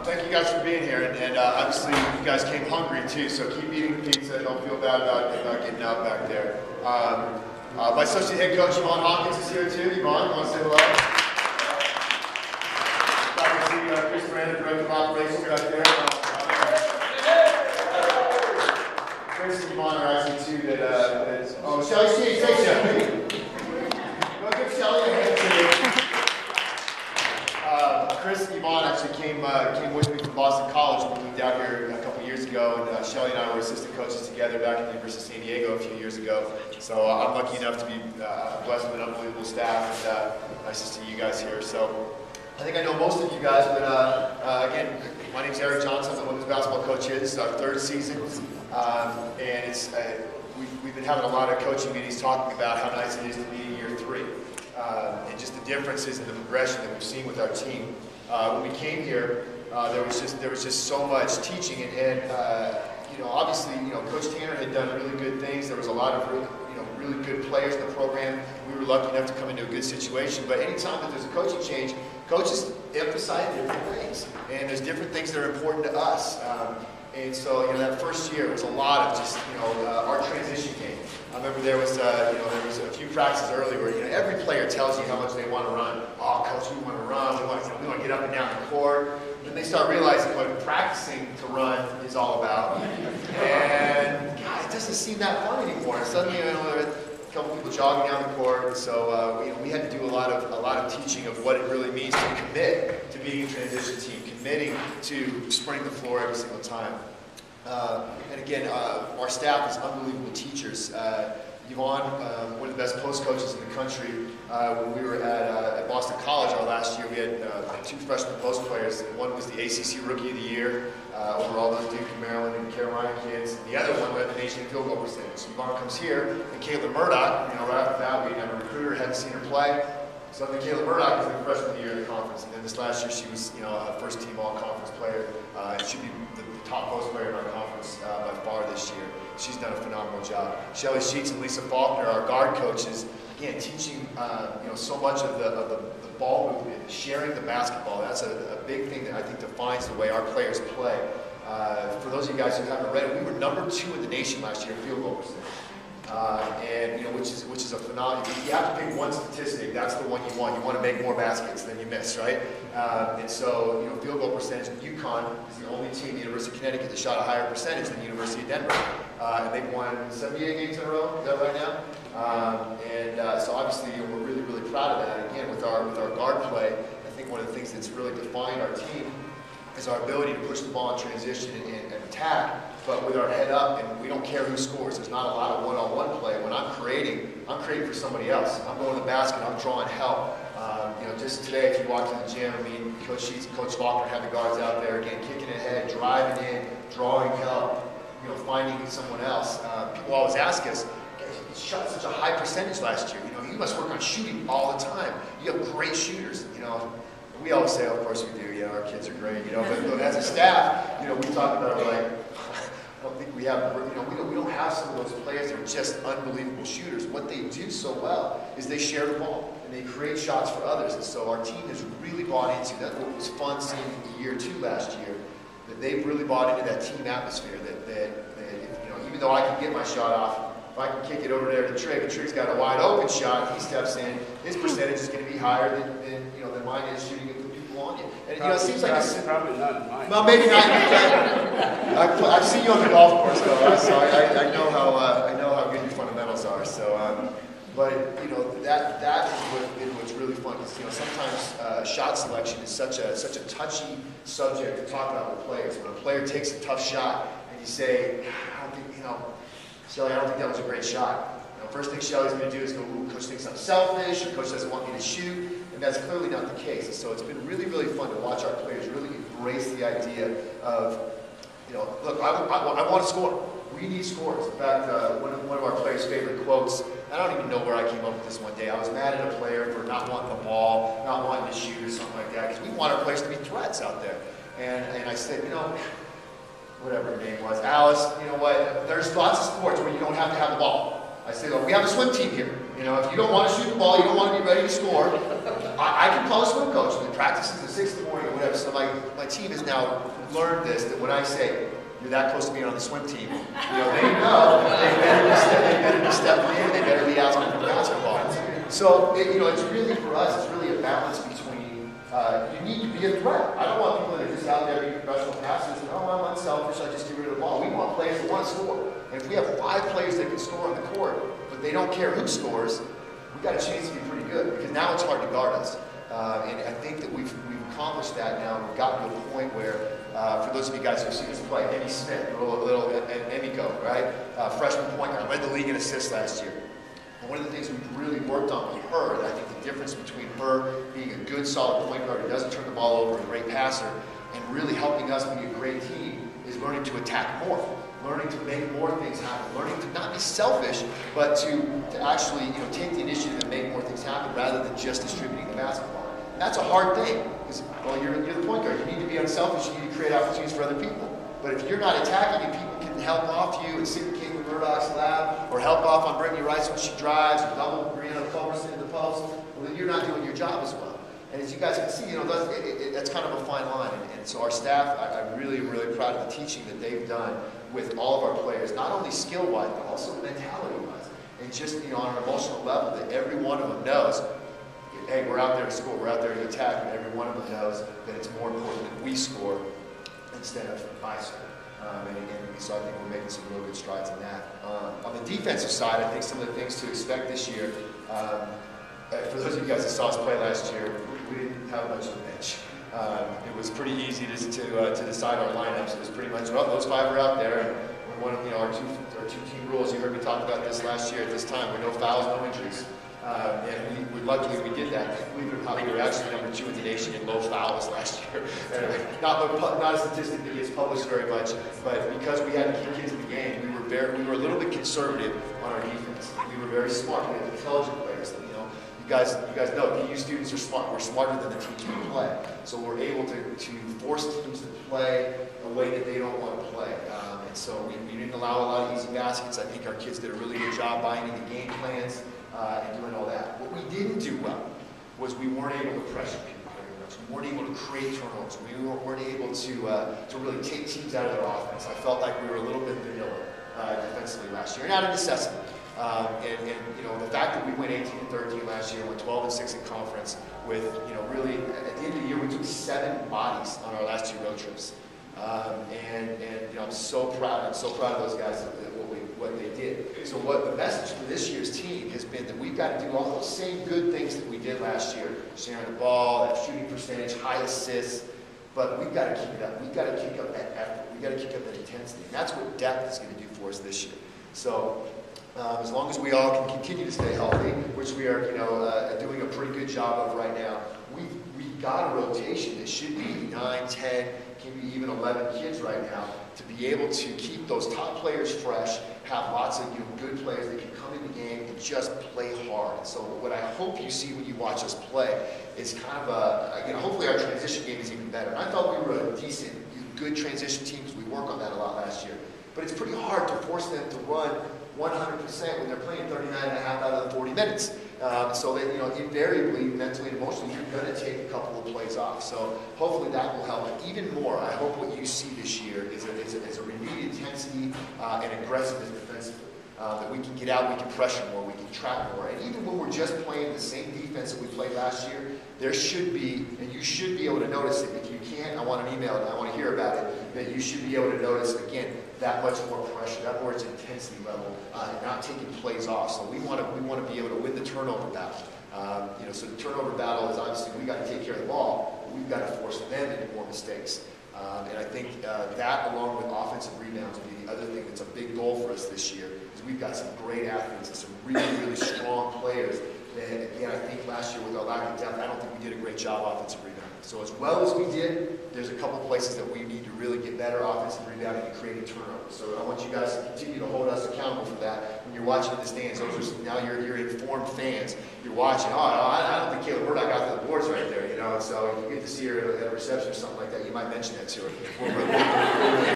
Thank you guys for being here, and obviously you guys came hungry too, so keep eating pizza. Don't feel bad about getting out back there. My associate head coach, Yvonne Hawkins, is here too. Yvonne, you want to say hello? I can see Chris Brandon, director of operations back there. Chris and Yvonne are actually two that, oh, Shelly Sheets, hey Shelly. Go give Shelly a hand too. Chris and Yvonne actually came with me from Boston College when we moved out here a couple years ago, and Shelly and I were assistant coaches together back at the University of San Diego a few years ago. So I'm lucky enough to be blessed with an unbelievable staff, and nice to see you guys here. So I think I know most of you guys, but again, my name's Erik Johnson. I'm the women's basketball coach here. This is our third season, and it's we've been having a lot of coaching meetings talking about how nice it is to be in year 3, and just the differences in the progression that we've seen with our team. When we came here, there was just so much teaching, and obviously, Coach Tanner had done really good things. There was a lot of really good players in the program. We were lucky enough to come into a good situation. But anytime that there's a coaching change, coaches emphasize different things, and there's different things that are important to us. And so, that first year was a lot of just, our transition game. I remember there was a few practices early where, every player tells you how much they want to run. Oh, coach, we want to run. We want to get up and down the court. Then they start realizing what practicing to run is all about. And God, it doesn't seem that fun anymore. And suddenly, there are a couple people jogging down the court. And so, we had to do a lot of teaching of what it really means to commit to being a transition team, committing to sprinting the floor every single time. And again, our staff is unbelievable teachers. Yvonne, one of the best post coaches in the country. When we were at Boston College our last year, we had 2 freshman post players. One was the ACC Rookie of the Year over all those Duke and Maryland and Carolina kids. And the other one led the nation in field goal percentage. So Yvonne comes here, and Caitlin Murdoch, right off the bat, we had a recruiter, hadn't seen her play. So then Caitlin Murdoch was the freshman of the year in the conference, and then this last year she was, a first-team all-conference player. She'd be the top post player in our conference by far this year. She's done a phenomenal job. Shelly Sheets and Lisa Faulkner, our guard coaches, again teaching, so much of the ball movement, sharing the basketball. That's a big thing that I think defines the way our players play. For those of you guys who haven't read it, we were number 2 in the nation last year in field goal percentage. Which is a phenomenon. You have to pick one statistic. That's the one you want. You want to make more baskets than you miss, right? And so, field goal percentage. UConn is the only team, the University of Connecticut, that shot a higher percentage than the University of Denver. And they've won 78 games in a row. Is that right now? So obviously, we're really, really proud of that. Again, with our guard play, I think one of the things that's really defined our team is our ability to push the ball in transition and attack, but with our head up, and we don't care who scores. There's not a lot of one-on-one play. When I'm creating for somebody else. I'm going to the basket, I'm drawing help. Just today, if you walk to the gym, Coach Sheets and Coach Faulkner have the guards out there, again, kicking ahead, driving in, drawing help, finding someone else. People always ask us, you shot such a high percentage last year. You must work on shooting all the time. You have great shooters, We always say, of course we do, our kids are great, but as a staff, we talk about it like, I don't think we have, we don't have some of those players that are just unbelievable shooters. What they do so well is they share the ball and they create shots for others. And so our team has really bought into that. What was fun seeing in year 2 last year, that they've really bought into that team atmosphere. That even though I can get my shot off, if I can kick it over there to Trig, and Trig's got a wide open shot, he steps in, his percentage is going to be higher than mine is shooting it with people on you. And it seems like it's probably not mine. Well, maybe not. I've seen you on the golf course though, so I know how good your fundamentals are. So, but that is what's really fun. Because sometimes shot selection is such a touchy subject to talk about with players. When a player takes a tough shot and you say, I don't think Shelly, I don't think that was a great shot. First thing Shelly's going to do is go, ooh, coach thinks I'm selfish, or coach doesn't want me to shoot, and that's clearly not the case. And so it's been really, really fun to watch our players really embrace the idea of, look, I want to score. We need scores. In fact, one of our players' favorite quotes, I don't even know where I came up with this one day. I was mad at a player for not wanting the ball, not wanting to shoot or something like that, because we want our players to be threats out there. And I said, whatever her name was, Alice, there's lots of sports where you don't have to have the ball. I say, look, we have a swim team here. If you don't want to shoot the ball, you don't want to be ready to score, I can call a swim coach. We practice at 6 in the morning, whatever. So my team has now learned this, that when I say, you're that close to being on the swim team, they know they better be stepping in, they better be asking for basketball. So, it's really, for us, it's really a balance between, you need to be a threat. I don't want people that are just out there being professional passers and, oh, I'm unselfish, I just get rid of the ball. We want players that want to score. And if we have 5 players that can score on the court, but they don't care who scores, we got a chance to be pretty good, because now it's hard to guard us. And I think that we've accomplished that now, and we've gotten to a point where, for those of you guys who've seen us play, Emmy Smith, little Emiko, right? Freshman point guard, led the league in assists last year. And one of the things we've really worked on with her, and I think the difference between her being a good, solid point guard who doesn't turn the ball over, a great passer, and really helping us be a great team, is learning to attack more, learning to make more things happen, learning to not be selfish, but to actually take the initiative and make more things happen rather than just distributing the basketball. And that's a hard thing, because, well, you're the point guard. You need to be unselfish. You need to create opportunities for other people. But if you're not attacking and people can help off you and sit in Caitlin Murdoch's lap, or help off on Brittany Rice when she drives, or double Brianna Culberson in the post, well, then you're not doing your job as well. And as you guys can see, that's kind of a fine line. And so our staff, I'm really, really proud of the teaching that they've done with all of our players, not only skill-wise, but also mentality-wise. And just on an emotional level, that every one of them knows, hey, we're out there to score, we're out there to attack, and every one of them knows that it's more important that we score instead of I score. And so I think we're making some real good strides in that. On the defensive side, I think some of the things to expect this year, for those of you guys that saw us play last year, we didn't have much of a bench. It was pretty easy to decide our lineups. It was pretty much, well, those 5 are out there, and one of our two team rules, you heard me talk about this last year at this time, were no fouls, no injuries. And we luckily we did that. We were actually number 2 in the nation in low fouls last year. Not a statistic that gets published very much, but because we had to keep kids in the game, we were a little bit conservative on our defense. We were very smart. We had intelligent players. You guys know PU students are smart. We're smarter than the teams we play, so we're able to force teams to play a way that they don't want to play. And so we didn't allow a lot of easy baskets. I think our kids did a really good job buying into game plans. And doing all that. What we didn't do well was we weren't able to pressure people very much. We weren't able to create turnovers. We weren't able to really take teams out of their offense. I felt like we were a little bit vanilla defensively last year, and out of necessity. And the fact that we went 18-13 last year, went 12-6 in conference, with really at the end of the year we took 7 bodies on our last 2 road trips. I'm so proud. I'm so proud of those guys what they did. So what the message for this year's team has been that we've got to do all those same good things that we did last year, sharing the ball, that shooting percentage, high assists, but we've got to keep it up. We've got to kick up that effort. We've got to kick up that intensity. And that's what depth is going to do for us this year. So as long as we all can continue to stay healthy, which we are doing a pretty good job of right now, we've got a rotation that should be 9, 10, can be even 11 kids right now, to be able to keep those top players fresh, have lots of good players that can come in the game and just play hard. And so what I hope you see when you watch us play is kind of hopefully our transition game is even better. And I thought we were a decent, good transition team because we worked on that a lot last year. But it's pretty hard to force them to run 100% when they're playing 39.5 out of the 40 minutes. So that, invariably, mentally and emotionally, you're going to take a couple of plays off. So hopefully that will help. And even more, I hope what you see this year is a renewed intensity and aggressiveness defensively. That we can get out, we can pressure more, we can trap more. And even when we're just playing the same defense that we played last year, there should be, and you should be able to notice it. If you can't, I want an email and I want to hear about it, that you should be able to notice, again, that much more pressure, that more intensity level, and not taking plays off. So we want to be able to win the turnover battle. So the turnover battle is obviously we got to take care of the ball, but we've got to force them into more mistakes. And I think that, along with offensive rebounds, will be the other thing that's a big goal for us this year. Is we've got some great athletes and some really, really strong players. And again, I think last year with our lack of depth, I don't think we did a great job offensive rebounding. So as well as we did, there's a couple places that we need to really get better offensive rebounding and creating turnovers. So I want you guys to continue to hold us accountable for that. When you're watching in the stands, now you're informed fans. You're watching, I don't think Caleb Murdoch got to the boards right there, So if you get to see her at a reception or something like that, you might mention that to her.